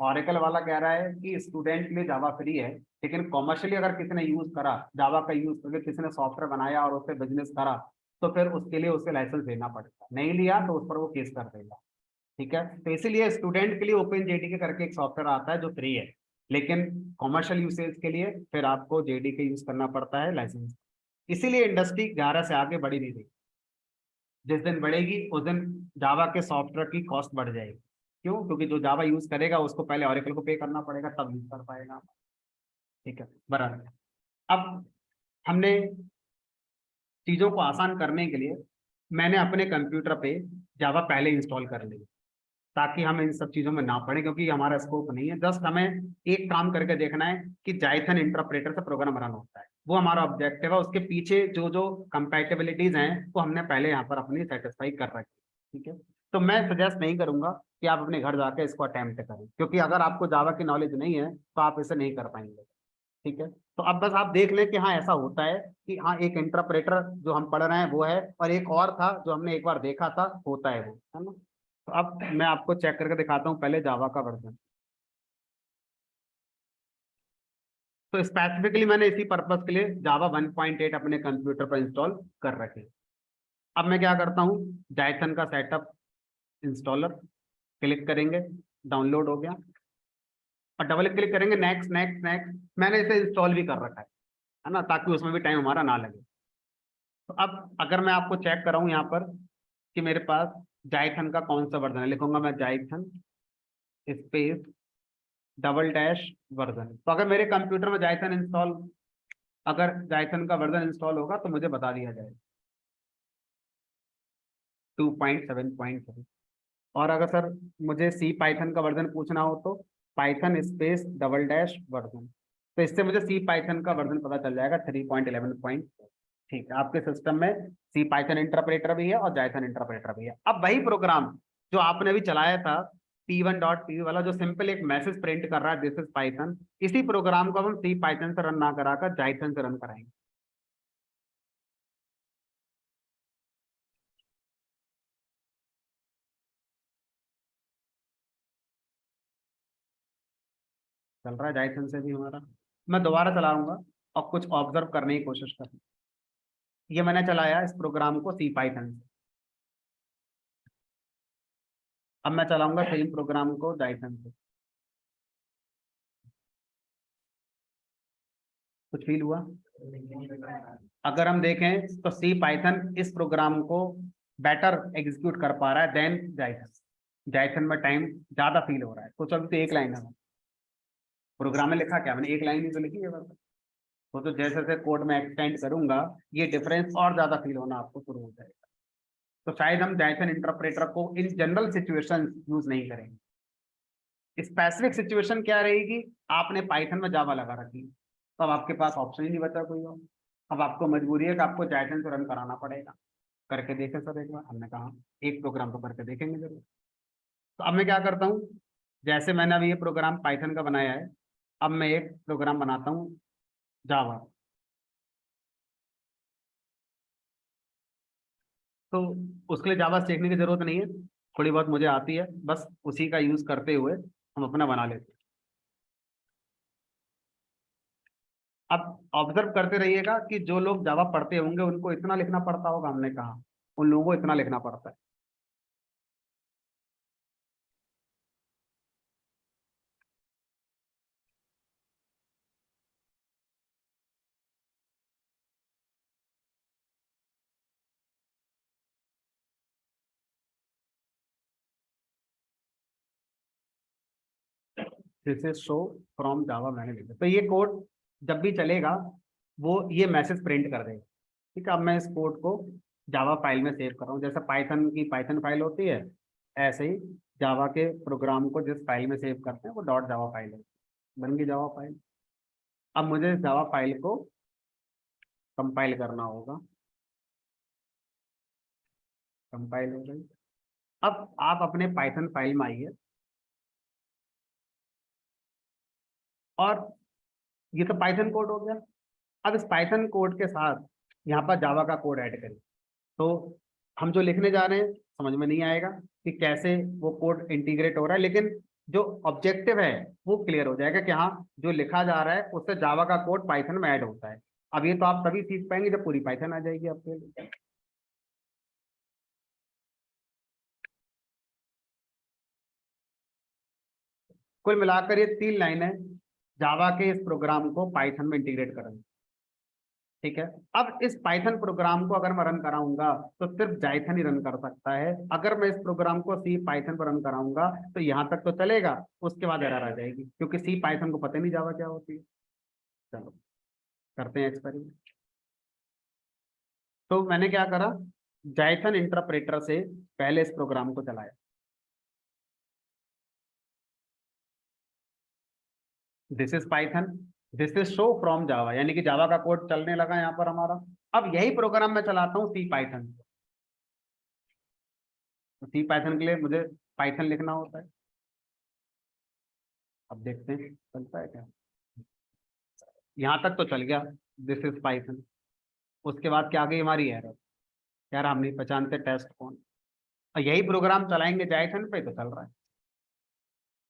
ऑरेकल वाला कह रहा है कि स्टूडेंट के लिए जावा फ्री है, लेकिन कॉमर्शियली अगर किसी ने यूज करा जावा का यूज करके, किसी ने सॉफ्टवेयर बनाया और उससे बिजनेस करा, तो फिर उसके लिए उसे लाइसेंस देना पड़ेगा। नहीं लिया तो उस पर वो केस कर देगा। ठीक है, तो इसीलिए स्टूडेंट के लिए ओपन जेडीके करके एक सॉफ्टवेयर आता है जो फ्री है, लेकिन कॉमर्शियल यूसेज के लिए फिर आपको जेडीके यूज करना पड़ता है, लाइसेंस। इसीलिए इंडस्ट्री 11 से आगे बढ़ी नहीं रही। जिस दिन बढ़ेगी उस दिन जावा के सॉफ्टवेयर की कॉस्ट बढ़ जाएगी। क्यों? क्योंकि जो जावा यूज करेगा उसको पहले ऑरेकल को पे करना पड़ेगा, तब यूज कर पाएगा। ठीक है, बराबर। अब हमने चीजों को आसान करने के लिए मैंने अपने कंप्यूटर पे जावा पहले इंस्टॉल कर ली, ताकि हम इन सब चीजों में ना पड़े, क्योंकि हमारा स्कोप नहीं है। जस्ट हमें एक काम करके देखना है कि जाइथन इंटरप्रेटर से प्रोग्राम रन होता है, वो हमारा ऑब्जेक्टिव है। उसके पीछे जो जो कंपैटिबिलिटीज हैं वो हमने पहले यहाँ पर अपनी सेटिस्फाई कर रखी। ठीक है, तो मैं सजेस्ट नहीं करूंगा कि आप अपने घर जाके इसको अटेम्प्ट करें, क्योंकि अगर आपको जावा की नॉलेज नहीं है तो आप इसे नहीं कर पाएंगे। ठीक है, तो अब बस आप देख लें कि हाँ ऐसा होता है, कि हाँ एक इंटरप्रेटर जो हम पढ़ रहे हैं वो है, और एक और था जो हमने एक बार देखा था, होता है वो, है ना। तो अब मैं आपको चेक करके दिखाता हूँ पहले जावा का वर्जन। तो स्पेसिफिकली मैंने इसी पर्पज के लिए जावा 1.8 अपने कंप्यूटर पर इंस्टॉल कर रखे। अब मैं क्या करता हूँ, जाइथन का सेटअप इंस्टॉलर क्लिक करेंगे, डाउनलोड हो गया, और डबल क्लिक करेंगे, नेक्स्ट नेक्स्ट नेक्स्ट। मैंने इसे इंस्टॉल भी कर रखा है ना, ताकि उसमें भी टाइम हमारा ना लगे। तो अब अगर मैं आपको चेक कराऊं यहाँ पर कि मेरे पास जाइथन का कौन सा वर्जन है, लिखूंगा मैं जाइथन स्पेस डबल डैश वर्जन। तो अगर मेरे कंप्यूटर में जाइथन इंस्टॉल, अगर जाइथन का वर्जन इंस्टॉल होगा तो मुझे बता दिया जाए 2.7.3। और अगर सर मुझे सी पाइथन का वर्जन पूछना हो तो Python space double dash version. तो इससे मुझे सी पाइथन का वर्जन पता चल जाएगा 3.11। ठीक है, आपके सिस्टम में सी पाइथन इंटरप्रेटर भी है और जाइथन इंटरप्रेटर भी है। अब वही प्रोग्राम जो आपने अभी चलाया था p1.py वाला, जो सिंपल एक मैसेज प्रिंट कर रहा है दिस इज पाइथन, इसी प्रोग्राम को हम सी पाइथन से रन ना कराकर जाइथन से रन कराएंगे। चल रहा है जाइथन से भी हमारा। मैं दोबारा चलाऊंगा और कुछ ऑब्जर्व करने की कोशिश करूँ। ये मैंने चलाया इस प्रोग्राम को सी पाइथन से। अब मैं चलाऊंगा सेम प्रोग्राम को जाइथन से। कुछ फील हुआ? अगर हम देखें तो सी पाइथन इस प्रोग्राम को बेटर एग्जीक्यूट कर पा रहा है देन जाइथन। जाइथन में टाइम ज्यादा फील हो रहा है। तो अभी तो एक लाइन है, प्रोग्राम में लिखा क्या, मैंने एक लाइन ही तो लिखी है बस। तो जैसे जैसे कोड में एक्सटेंड करूंगा ये डिफरेंस और ज्यादा फील होना आपको शुरू हो जाएगा। तो शायद हम जाइथन इंटरप्रेटर को इन जनरल सिचुएशन यूज नहीं करेंगे। स्पेसिफिक सिचुएशन क्या रहेगी, आपने पाइथन में जावा लगा रखी, तो अब आपके पास ऑप्शन ही नहीं बचा कोई और। अब आपको मजबूरी है कि आपको जाइथन से रन कराना पड़ेगा। करके देखें सर एक बार, हमने कहा एक प्रोग्राम तो करके देखेंगे जरूर। तो अब मैं क्या करता हूँ, जैसे मैंने अभी ये प्रोग्राम पाइथन का बनाया है, अब मैं एक प्रोग्राम बनाता हूँ जावा। तो उसके लिए जावा सीखने की जरूरत नहीं है, थोड़ी बहुत मुझे आती है, बस उसी का यूज करते हुए हम अपना बना लेते हैं। अब ऑब्जर्व करते रहिएगा कि जो लोग जावा पढ़ते होंगे उनको इतना लिखना पड़ता होगा, हमने कहा उन लोगों को इतना लिखना पड़ता है। This is show from Java, मैंने लिखा तो ये कोड जब भी चलेगा वो ये मैसेज प्रिंट कर देगा। ठीक है, अब मैं इस कोड को जावा फाइल में सेव कर रहा हूँ। जैसे पाइथन की पाइथन फाइल होती है, ऐसे ही जावा के प्रोग्राम को जिस फाइल में सेव करते हैं वो डॉट जावा फाइल है। बन गई जावा फाइल। अब मुझे जावा फाइल को कंपाइल करना होगा। कंपाइल हो गई। अब आप अपने पाइथन फाइल में आइए, और ये तो पाइथन कोड हो गया। अब इस पाइथन कोड के साथ यहाँ पर जावा का कोड ऐड करें, तो हम जो लिखने जा रहे हैं समझ में नहीं आएगा कि कैसे वो कोड इंटीग्रेट हो रहा है, लेकिन जो ऑब्जेक्टिव है वो क्लियर हो जाएगा कि हाँ जो लिखा जा रहा है उससे जावा का कोड पाइथन में ऐड होता है। अब ये तो आप तभी सीख पाएंगे जब पूरी पाइथन आ जाएगी आपके लिए। कुल मिलाकर ये 3 लाइन है जावा के इस प्रोग्राम को पाइथन में इंटीग्रेट करेंगे। ठीक है। अब इस पाइथन प्रोग्राम को अगर मैं रन कराऊंगा तो सिर्फ जाइथन ही रन कर सकता है। अगर मैं इस प्रोग्राम को सी पाइथन पर रन कराऊंगा तो यहाँ तक तो चलेगा, उसके बाद एरर आ जाएगी, क्योंकि सी पाइथन को पता नहीं जावा क्या होती है। चलो करते हैं एक्सपेरिमेंट। तो मैंने क्या करा, जाइथन इंटरप्रेटर से पहले इस प्रोग्राम को चलाया। This is Python, this is show from Java, यानी कि जावा का कोड चलने लगा यहाँ पर हमारा। अब यही प्रोग्राम मैं चलाता हूँ सी पाइथन। सी पाइथन के लिए मुझे पाइथन लिखना होता है। अब देखते हैं चलता है क्या। यहाँ तक तो चल गया, दिस इज पाइथन। उसके बाद क्या आ गई हमारी एरर, यार हम नहीं पहचानते टेस्ट कौन। और यही प्रोग्राम चलाएंगे जाइथन पे तो चल रहा है,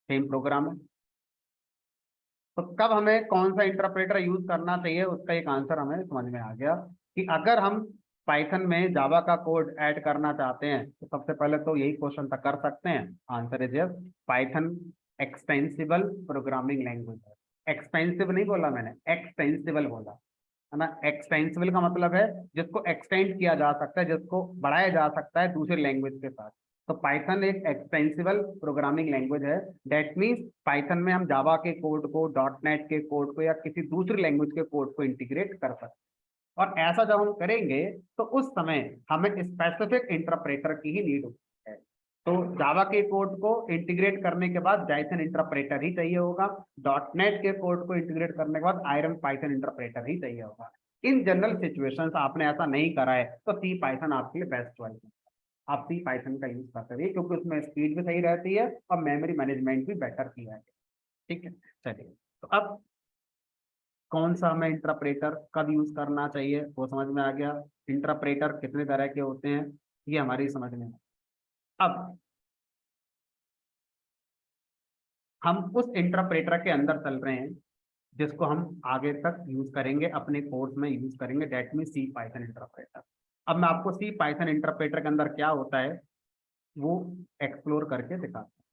सेम प्रोग्राम है। तो कब हमें कौन सा इंटरप्रेटर यूज करना चाहिए, उसका एक आंसर हमें समझ में आ गया कि अगर हम पाइथन में जावा का कोड ऐड करना चाहते हैं तो सबसे पहले तो यही क्वेश्चन तक कर सकते हैं। Answer is yes, Python extensible programming language है। एक्सपेंसिव नहीं बोला मैंने, एक्सटेंसिबल बोला है ना। एक्सटेंसिबल का मतलब है जिसको एक्सटेंड किया जा सकता है, जिसको बढ़ाया जा सकता है दूसरी लैंग्वेज के साथ। तो पाइथन एक एक्सटेंसिबल प्रोग्रामिंग लैंग्वेज है। दैट मीन्स पाइथन में हम जावा के कोड को, डॉट नेट के कोड को या किसी दूसरी लैंग्वेज के कोड को इंटीग्रेट कर सकते हैं। और ऐसा जब हम करेंगे तो उस समय हमें स्पेसिफिक इंटरप्रेटर की ही नीड होती है। तो जावा के कोड को इंटीग्रेट करने के बाद जाइथन इंटरप्रेटर ही चाहिए होगा। डॉट नेट के कोड को इंटीग्रेट करने के बाद आयरन पाइथन इंटरप्रेटर ही चाहिए होगा। इन जनरल सिचुएशंस आपने ऐसा नहीं करा है तो सी पाइथन आपके लिए बेस्ट चॉइस है। आप सी पाइथन का यूज कर सकते हैं क्योंकि उसमें स्पीड भी सही रहती है और मेमोरी मैनेजमेंट भी बेटर किया है। ठीक है, चलिए। तो अब कौन सा हमें इंटरप्रेटर कब यूज करना चाहिए वो समझ में आ गया। इंटरप्रेटर कितने तरह के होते हैं ये हमारी समझ में है। अब हम उस इंटरप्रेटर के अंदर चल रहे हैं जिसको हम आगे तक यूज करेंगे, अपने कोर्स में यूज करेंगे। That mean C Python interpreter. अब मैं आपको सी पाइथन इंटरप्रेटर के अंदर क्या होता है वो एक्सप्लोर करके दिखाता हूं।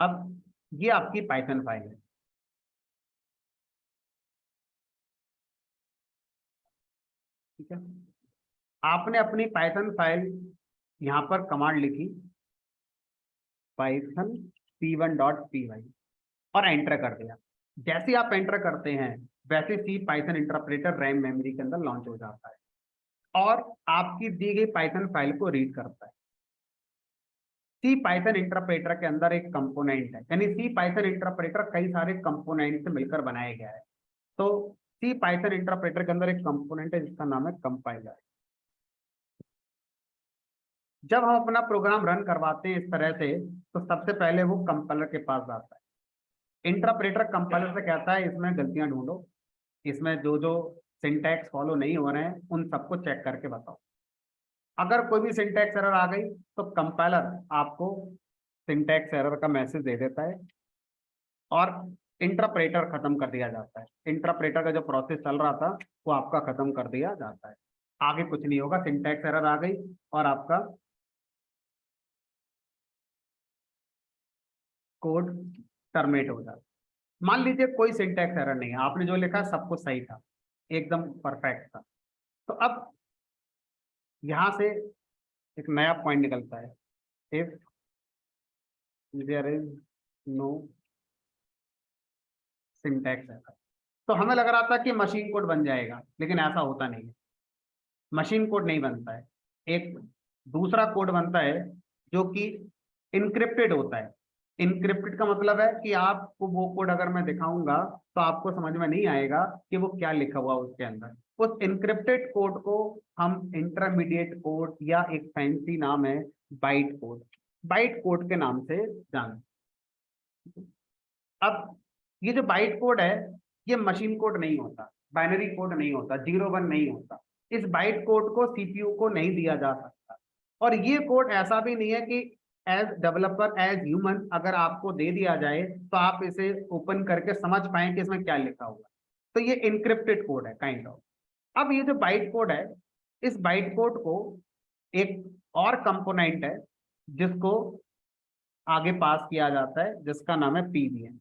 अब ये आपकी पाइथन फाइल है, ठीक है। आपने अपनी पाइथन फाइल यहाँ पर कमांड लिखी पाइथन p1.py और एंटर कर दिया। जैसे आप एंटर करते हैं वैसे सी पाइथन इंटरप्रेटर रैम मेमोरी के अंदर लॉन्च हो जाता है और आपकी दी गई पाइथन फाइल को रीड करता है। सी पाइथन इंटरप्रेटर के अंदर एक कंपोनेंट है, यानी सी पाइथन इंटरप्रेटर कई सारे कंपोनेंट से मिलकर बनाया गया है। तो सी पाइथन इंटरप्रेटर के अंदर एक कंपोनेंट है जिसका नाम है कंपाइलर। जब हम अपना प्रोग्राम रन करवाते हैं इस तरह से तो सबसे पहले वो कंपाइलर के पास जाता है। इंटरप्रेटर कंपाइलर से कहता है इसमें गलतियां ढूंढो, इसमें जो जो सिंटैक्स फॉलो नहीं हो रहे हैं उन सबको चेक करके बताओ। अगर कोई भी सिंटैक्स एरर आ गई तो कंपाइलर आपको सिंटैक्स एरर का मैसेज दे देता है और इंटरप्रेटर खत्म कर दिया जाता है। इंटरप्रेटर का जो प्रोसेस चल रहा था वो आपका खत्म कर दिया जाता है। आगे कुछ नहीं होगा, सिंटैक्स एरर आ गई और आपका कोड टर्मिनेट हो जाता है। मान लीजिए कोई सिंटैक्स एरर नहीं है, आपने जो लिखा सब कुछ सही था, एकदम परफेक्ट था। तो अब यहां से एक नया पॉइंट निकलता है, if there is no syntax error. तो हमें लग रहा था कि मशीन कोड बन जाएगा, लेकिन ऐसा होता नहीं है। मशीन कोड नहीं बनता है, एक दूसरा कोड बनता है जो कि इनक्रिप्टेड होता है। इनक्रिप्टेड का मतलब है कि आपको वो कोड अगर मैं दिखाऊंगा तो आपको समझ में नहीं आएगा कि वो क्या लिखा हुआ उसके अंदर। उस इनक्रिप्टेड कोड को हम इंटरमीडिएट कोड या एक फैंसी नाम है बाइट कोड, बाइट कोड के नाम से जान। अब ये जो बाइट कोड है ये मशीन कोड नहीं होता, बाइनरी कोड नहीं होता, 0 1 नहीं होता। इस बाइट कोड को सीपीयू को नहीं दिया जा सकता। और ये कोड ऐसा भी नहीं है कि एज डेवलपर एज ह्यूमन अगर आपको दे दिया जाए तो आप इसे ओपन करके समझ पाए कि इसमें क्या लिखा हुआ। तो ये इनक्रिप्टेड कोड है काइंड ऑफ। अब ये जो बाइट कोड है इस बाइट कोड को एक और कंपोनेंट है जिसको आगे पास किया जाता है, जिसका नाम है पीवीएम।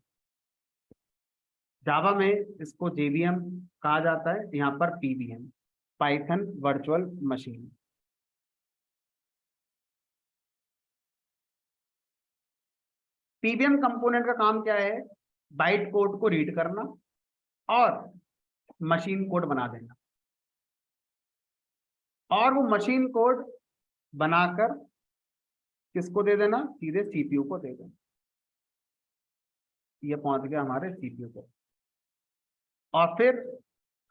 जावा में इसको जेवीएम कहा जाता है, यहाँ पर PVM, Python virtual machine. PVM component का काम क्या है? बाइट कोड को रीड करना और मशीन कोड बना देना, और वो मशीन कोड बनाकर किसको दे देना? सीधे सीपीयू को दे देना। ये पहुंच गया हमारे सीपीयू को, और फिर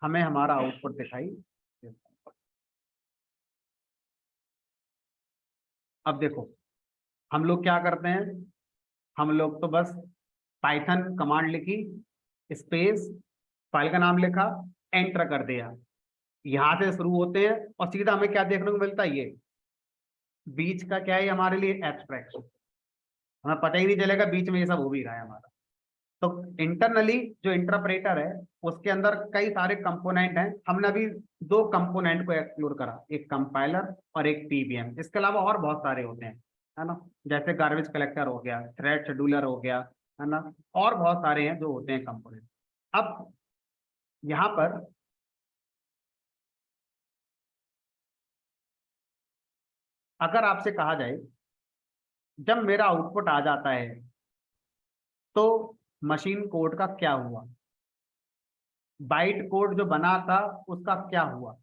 हमें हमारा आउटपुट दिखाई देता है। अब देखो हम लोग क्या करते हैं, हम लोग तो बस पाइथन कमांड लिखी, स्पेस, फाइल का नाम लिखा, एंटर कर दिया, यहां से शुरू होते हैं और सीधा हमें क्या देखने को मिलता है? ये बीच का क्या है हमारे लिए? एब्स्ट्रैक्शन। हमें पता ही नहीं चलेगा बीच में ये सब हो भी रहा है हमारा। तो इंटरनली जो इंटरप्रेटर है उसके अंदर कई सारे कंपोनेंट हैं। हमने अभी दो कंपोनेंट को एक्सप्लोर करा, एक कंपाइलर और एक पीवीएम। इसके अलावा और बहुत सारे होते हैं, है ना, जैसे गार्बेज कलेक्टर हो गया, थ्रेड शेड्यूलर हो गया, है ना, और बहुत सारे हैं जो होते हैं कंपोनेंट। अब यहाँ पर अगर आपसे कहा जाए जब मेरा आउटपुट आ जाता है तो मशीन कोड का क्या हुआ, बाइट कोड जो बना था उसका क्या हुआ?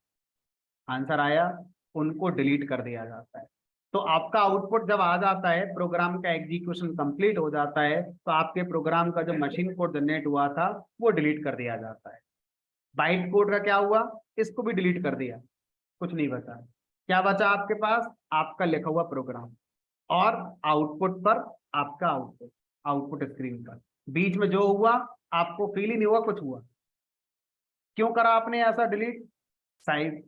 आंसर आया, उनको डिलीट कर दिया जाता है। तो आपका आउटपुट जब आ जाता है, प्रोग्राम का एग्जीक्यूशन कंप्लीट हो जाता है, तो आपके प्रोग्राम का जो मशीन कोड जनरेट हुआ था वो डिलीट कर दिया जाता है। बाइट कोड का क्या हुआ? इसको भी डिलीट कर दिया, कुछ नहीं बचा। क्या बचा आपके पास? आपका लिखा हुआ प्रोग्राम, और आउटपुट पर आपका आउटपुट, आउटपुट स्क्रीन पर। बीच में जो हुआ आपको फील ही नहीं हुआ कुछ हुआ। क्यों करा आपने ऐसा डिलीट? शायद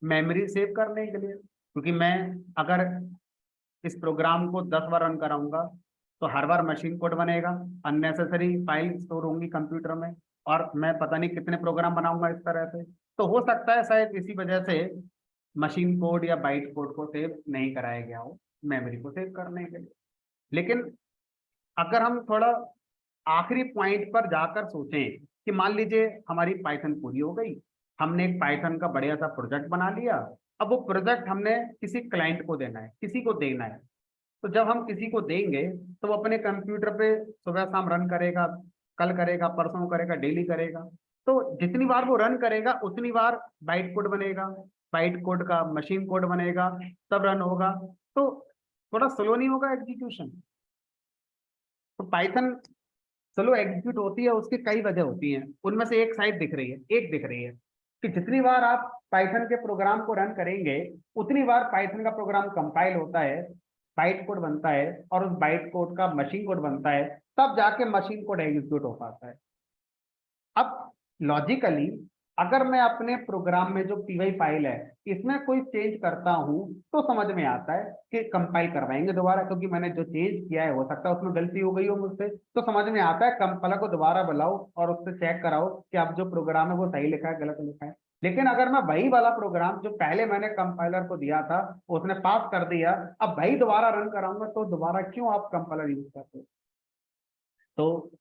मेमोरी सेव करने के लिए, क्योंकि मैं अगर इस प्रोग्राम को 10 बार रन कराऊंगा तो हर बार मशीन कोड बनेगा, अननेसेसरी फाइल स्टोर होंगी कंप्यूटर में, और मैं पता नहीं कितने प्रोग्राम बनाऊंगा इस तरह से। तो हो सकता है शायद इसी वजह से मशीन कोड या बाइट कोड को सेव नहीं कराया गया हो, मेमोरी को सेव करने के लिए। लेकिन अगर हम थोड़ा आखिरी पॉइंट पर जाकर सोचें कि मान लीजिए हमारी पाइथन पूरी हो गई, हमने एक पाइथन का बढ़िया सा प्रोजेक्ट बना लिया, अब वो प्रोजेक्ट हमने किसी क्लाइंट को देना है, किसी को देना है। तो जब हम किसी को देंगे तो वो अपने कंप्यूटर पे सुबह शाम रन करेगा, कल करेगा, परसों करेगा, डेली करेगा। तो जितनी बार वो रन करेगा उतनी बार बाइट कोड बनेगा, बाइट कोड का मशीन कोड बनेगा, तब रन होगा। तो थोड़ा स्लो नहीं होगा एग्जीक्यूशन? तो पाइथन स्लो एग्जीक्यूट होती है, उसकी कई वजह होती हैं, उनमें से एक साइड दिख रही है, एक दिख रही है कि जितनी बार आप पाइथन के प्रोग्राम को रन करेंगे उतनी बार पाइथन का प्रोग्राम कंपाइल होता है, बाइट कोड बनता है, और उस बाइट कोड का मशीन कोड बनता है, तब जाके मशीन कोड एग्जीक्यूट हो पाता है। अब लॉजिकली अगर मैं अपने प्रोग्राम में जो पीवाई फाइल है इसमें कोई चेंज करता हूं तो समझ में आता है कि कंपाइल करवाएंगे दोबारा, क्योंकि मैंने जो चेंज किया है हो सकता है उसमें गलती हो गई हो मुझसे, तो समझ में आता है कंपाइलर को दोबारा बुलाओ और उससे चेक कराओ कि अब जो प्रोग्राम है वो सही लिखा है गलत लिखा है। लेकिन अगर मैं वही वाला प्रोग्राम जो पहले मैंने कंपाइलर को दिया था उसने पास कर दिया, अब वही दोबारा रन कराऊंगा, तो दोबारा क्यों आप कंपाइलर यूज करते हो? तो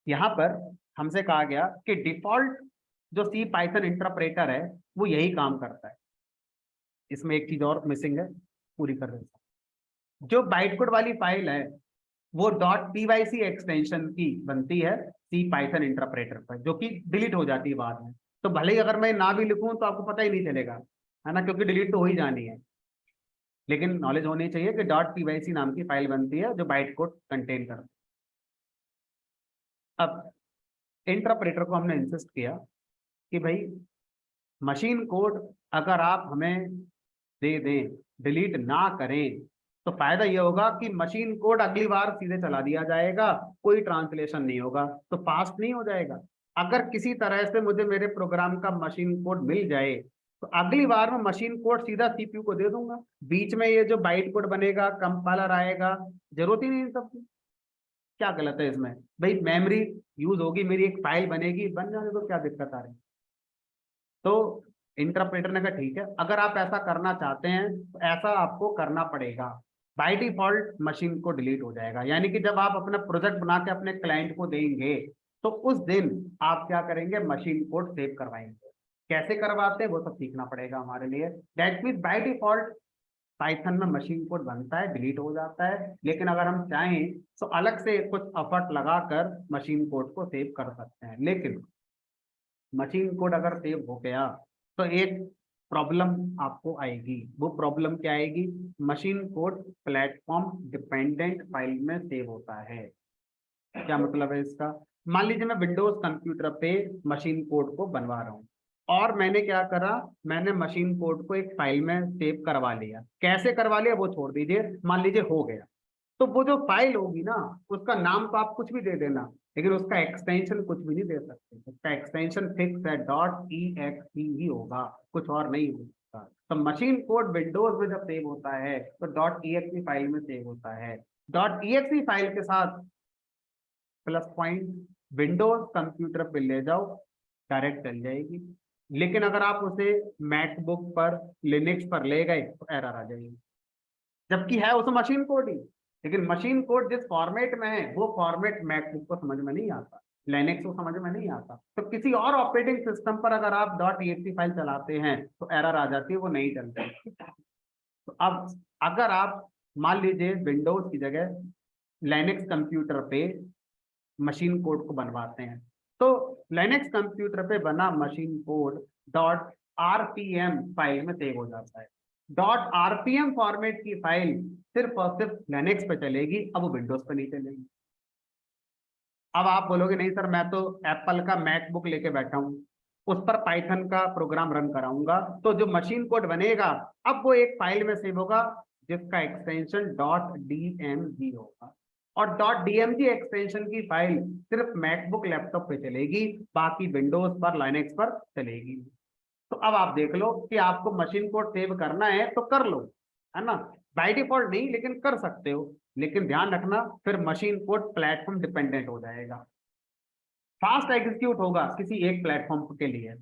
यहाँ पर हमसे कहा गया कि डिफॉल्ट जो सी पाइथन इंटरप्रेटर है वो यही काम करता है। इसमें एक चीज और मिसिंग है, पूरी कर देता हूं। जो बाइटकोड वाली फाइल है वो .pyc एक्सटेंशन की बनती है सी पाइथन इंटरप्रेटर पर, जो कि डिलीट हो जाती है बाद में। तो भले ही अगर मैं ना भी लिखूं तो आपको पता ही नहीं चलेगा, है ना, क्योंकि डिलीट तो हो ही जानी है। लेकिन नॉलेज होनी चाहिए कि .pyc नाम की फाइल बनती है जो बाइट कोड कंटेन करती है। अब इंटरप्रेटर को हमने इंसिस्ट किया कि भाई मशीन कोड अगर आप हमें दे दें, डिलीट ना करें, तो फायदा ये होगा कि मशीन कोड अगली बार सीधे चला दिया जाएगा, कोई ट्रांसलेशन नहीं होगा, तो फास्ट नहीं हो जाएगा। अगर किसी तरह से मुझे मेरे प्रोग्राम का मशीन कोड मिल जाए तो अगली बार मैं मशीन कोड सीधा सीपीयू को दे दूंगा, बीच में ये जो बाइट कोड बनेगा, कंपाइलर आएगा, जरूरत ही नहीं इन सब की। क्या गलत है इसमें? भाई मेमोरी यूज होगी, मेरी एक फाइल बनेगी, बन जाने तो क्या दिक्कत आ रही है? तो इंटरप्रेटर ने कहा ठीक है, अगर आप ऐसा करना चाहते हैं तो ऐसा आपको करना पड़ेगा। बाय डिफॉल्ट मशीन को डिलीट हो जाएगा। यानी कि जब आप अपना प्रोजेक्ट बना के अपने क्लाइंट को देंगे तो उस दिन आप क्या करेंगे, मशीन कोड सेव करवाएंगे। कैसे करवाते हैं वो सब सीखना पड़ेगा हमारे लिए। That means by default Python में मशीन कोड बनता है, डिलीट हो जाता है, लेकिन अगर हम चाहें तो अलग से कुछ एफर्ट लगाकर मशीन कोड को सेव कर सकते हैं। लेकिन मशीन कोड अगर सेव हो गया तो एक प्रॉब्लम आपको आएगी। वो प्रॉब्लम क्या आएगी, machine code platform dependent file में सेव होता है। क्या मतलब है इसका, मान लीजिए मैं विंडोज कंप्यूटर पे मशीन कोड को बनवा रहा हूँ और मैंने क्या करा, मैंने मशीन कोड को एक फाइल में सेव करवा लिया। कैसे करवा लिया वो छोड़ दीजिए, मान लीजिए हो गया, तो वो जो फाइल होगी ना उसका नाम तो आप कुछ भी दे देना, लेकिन उसका एक्सटेंशन कुछ भी नहीं दे सकते। उसका एक्सटेंशन फिक्स है, डॉट ई एक्स ही होगा, कुछ और नहीं होगा। तो मशीन कोड विंडोज में जब सेव होता है तो डॉट ई एक्स फाइल में सेव होता है। डॉट ई एक्स फाइल के साथ प्लस पॉइंट विंडोज कंप्यूटर पे ले जाओ, डायरेक्ट चल जाएगी। लेकिन अगर आप उसे मैकबुक पर, लिनक्स पर ले गए तो एरर आ जाएगी, जबकि है उस मशीन कोड ही। लेकिन मशीन कोड जिस फॉर्मेट में है वो फॉर्मेट मैकबुक को समझ में नहीं आता, लिनक्स को समझ में नहीं आता। तो किसी और ऑपरेटिंग सिस्टम पर अगर आप डॉट ई फाइल चलाते हैं तो एरर आ जाती है, वो नहीं चलती। तो अब अगर आप मान लीजिए विंडोज की जगह लिनक्स कंप्यूटर पे मशीन कोड को बनवाते हैं, तो लिनक्स कंप्यूटर पे बना machine code dot RPM file में सेव हो जाता है। डॉट आरपीएम फॉर्मेट की फाइल सिर्फ और सिर्फ लिनक्स पे चलेगी, अब वो विंडोज पे नहीं चलेगी। अब आप बोलोगे नहीं सर मैं तो एप्पल का मैकबुक लेके बैठा हूं, उस पर पाइथन का प्रोग्राम रन कराऊंगा, तो जो मशीन कोड बनेगा अब वो एक फाइल में सेव होगा जिसका एक्सटेंशन डॉट डीएमजी होगा। और डॉट डीएमजी एक्सटेंशन की फाइल सिर्फ मैकबुक लैपटॉप पे चलेगी, बाकी विंडोज पर, लाइनेक्स पर चलेगी। तो अब आप देख लो कि आपको मशीन कोड सेव करना है तो कर लो, है ना, बाय डिफॉल्ट नहीं लेकिन कर सकते हो। लेकिन ध्यान रखना फिर मशीन कोड प्लेटफॉर्म डिपेंडेंट हो जाएगा, फास्ट एग्जीक्यूट होगा किसी एक प्लेटफॉर्म के लिए।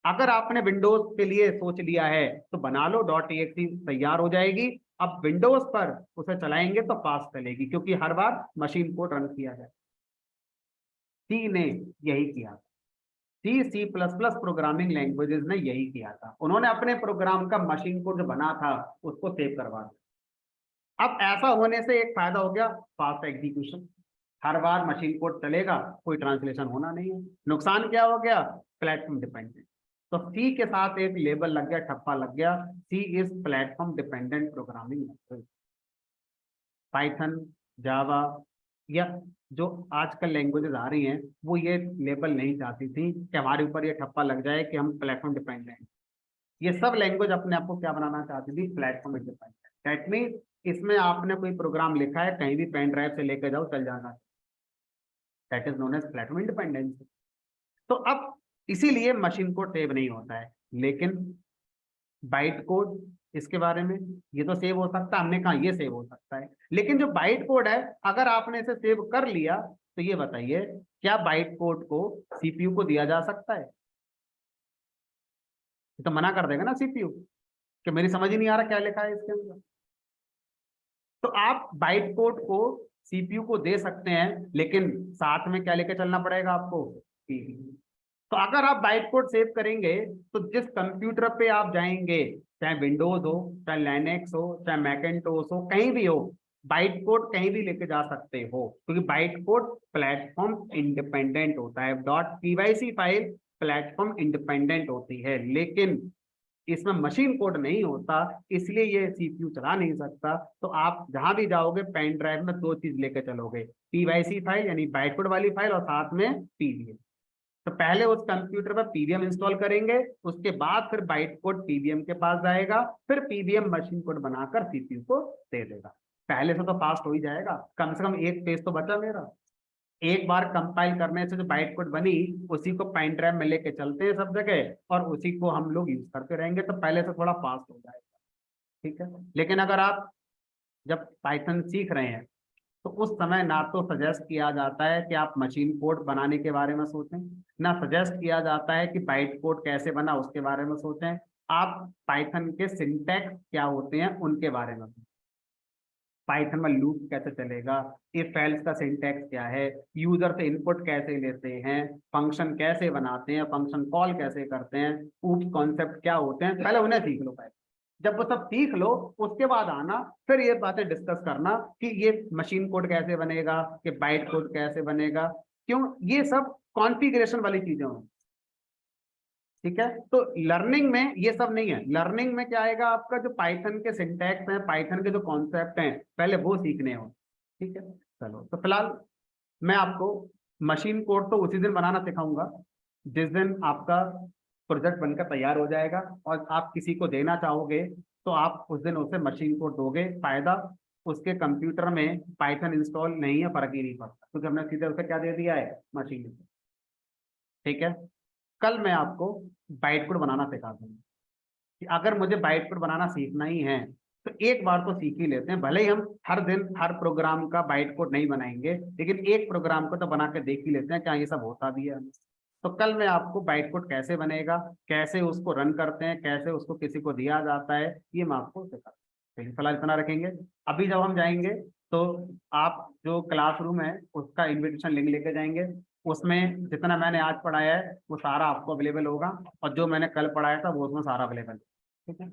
अगर आपने विंडोज के लिए सोच लिया है तो बना लो, डॉट एक्स तैयार हो जाएगी। अब विंडोज पर उसे चलाएंगे तो फास्ट चलेगी, क्योंकि हर बार मशीन कोड रन किया जाए। सी ने यही किया, C plus plus programming languages ने यही किया था। उन्होंने अपने प्रोग्राम का मशीन कोड जो बना था उसको सेव करवा दिया। अब ऐसा होने से एक फायदा हो गया, फास्ट एग्जीक्यूशन, हर बार मशीन कोड चलेगा, कोई ट्रांसलेशन होना नहीं है। नुकसान क्या हो गया, प्लेटफॉर्म डिपेंडेंट। तो सी के साथ एक लेबल लग गया, ठप्पा लग गया, C is platform dependent programming language. Python, Java या जो आजकल लैंग्वेजेस आ रही हैं वो ये लेबल नहीं चाहती थी कि हमारे ऊपर ये ठप्पा लग जाए कि हम प्लेटफॉर्म डिपेंडेंट। ये सब लैंग्वेज अपने आप को क्या बनाना चाहती थी, प्लेटफॉर्म इंडिपेंडेंट। दैट मीन इसमें आपने कोई प्रोग्राम लिखा है, कहीं भी पेन ड्राइव से लेकर जाओ चल जाना, that is known as platform independence. तो अब इसीलिए मशीन कोड सेव नहीं होता है। लेकिन बाइट कोड, इसके बारे में, ये तो सेव हो सकता है, हमने कहा ये सेव हो सकता है। लेकिन जो बाइट कोड है अगर आपने इसे सेव कर लिया तो ये बताइए क्या बाइट कोड को सीपीयू को दिया जा सकता है? ये तो मना कर देगा ना सीपीयू कि मेरी समझ ही नहीं आ रहा क्या लिखा है इसके अंदर। तो आप बाइट कोड को सीपीयू को दे सकते हैं, लेकिन साथ में क्या लेकर चलना पड़ेगा आपको, पीवी। तो अगर आप बाइट कोड सेव करेंगे तो जिस कंप्यूटर पे आप जाएंगे, चाहे विंडोज हो, चाहे लिनक्स हो, चाहे मैकिन्टोश हो, कहीं भी हो, बाइट कोड कहीं भी लेके जा सकते हो, क्योंकि बाइट कोड प्लेटफॉर्म इंडिपेंडेंट होता है। Dot PYC file platform independent होती है, लेकिन इसमें मशीन कोड नहीं होता, इसलिए ये सीपीयू चला नहीं सकता। तो आप जहां भी जाओगे पेन ड्राइव में दो चीज लेकर चलोगे, पीवाईसी फाइल यानी बाइट कोड वाली फाइल और साथ में पीवीएम। तो पहले उस कंप्यूटर पर पीवीएम इंस्टॉल करेंगे, उसके बाद फिर बाइट कोड पीवीएम के पास जाएगा, फिर पीवीएम मशीन कोड बनाकर सीपीयू को दे देगा। पहले से तो फास्ट हो ही जाएगा, कम से कम एक पेज तो बचा मेरा। एक बार कंपाइल करने से जो बाइट कोड बनी उसी को पेन ड्राइव में लेके चलते हैं सब जगह और उसी को हम लोग यूज करते रहेंगे, तो पहले से थोड़ा फास्ट हो जाएगा। ठीक है, लेकिन अगर आप जब पाइथन सीख रहे हैं तो उस समय ना तो सजेस्ट किया जाता है कि आप मशीन कोड बनाने के बारे में सोचें, ना सजेस्ट किया जाता है कि बाइट कोड कैसे बना उसके बारे में सोचें। आप पाइथन के सिंटैक्स क्या होते हैं उनके बारे में सोचें। पाइथन में लूप कैसे चलेगा, इफ एल्स का सिंटैक्स क्या है, यूजर से इनपुट कैसे लेते हैं, फंक्शन कैसे बनाते हैं, फंक्शन कॉल कैसे करते हैं, ऊप्स कॉन्सेप्ट क्या होते हैं, पहले उन्हें सीख लो। पहले जब वो सब सीख लो उसके बाद आना फिर ये बातें डिस्कस करना कि ये मशीन कोड कैसे बनेगा, कि बाइट कोड कैसे बनेगा। क्यों, ये सब कॉन्फ़िगरेशन वाली चीजें हों। ठीक है, तो लर्निंग में ये सब नहीं है। लर्निंग में क्या आएगा, आपका जो पाइथन के सिंटैक्स हैं, पाइथन के जो कॉन्सेप्ट हैं, पहले वो सीखने हो। ठीक है, चलो तो फिलहाल मैं आपको मशीन कोड तो उसी दिन बनाना सिखाऊंगा जिस दिन आपका प्रोजेक्ट बनकर तैयार हो जाएगा और आप किसी को देना चाहोगे तो आप उस दिन उसे मशीन कोड दोगे। फायदा, उसके कंप्यूटर में पाइथन इंस्टॉल नहीं है, फर्क ही नहीं पड़ता क्योंकि हमने सीधे उसे क्या दे दिया है, मशीन। ठीक है, कल मैं आपको बाइट कोड बनाना सिखा दूंगा कि अगर मुझे बाइट कोड बनाना सीखना ही है तो एक बार तो सीख ही लेते हैं। भले ही हम हर दिन हर प्रोग्राम का बाइट कोड नहीं बनाएंगे, लेकिन एक प्रोग्राम को तो बना के देख ही लेते हैं क्या ये सब होता भी है। तो कल मैं आपको बाइट कोड कैसे बनेगा, कैसे उसको रन करते हैं, कैसे उसको किसी को दिया जाता है, ये मैं आपको सिखा। चलिए फिलहाल इतना रखेंगे। अभी जब हम जाएंगे तो आप जो क्लासरूम है उसका इन्विटेशन लिंक लेके जाएंगे। उसमें जितना मैंने आज पढ़ाया है वो सारा आपको अवेलेबल होगा और जो मैंने कल पढ़ाया था वो उसमें सारा अवेलेबल है। ठीक है।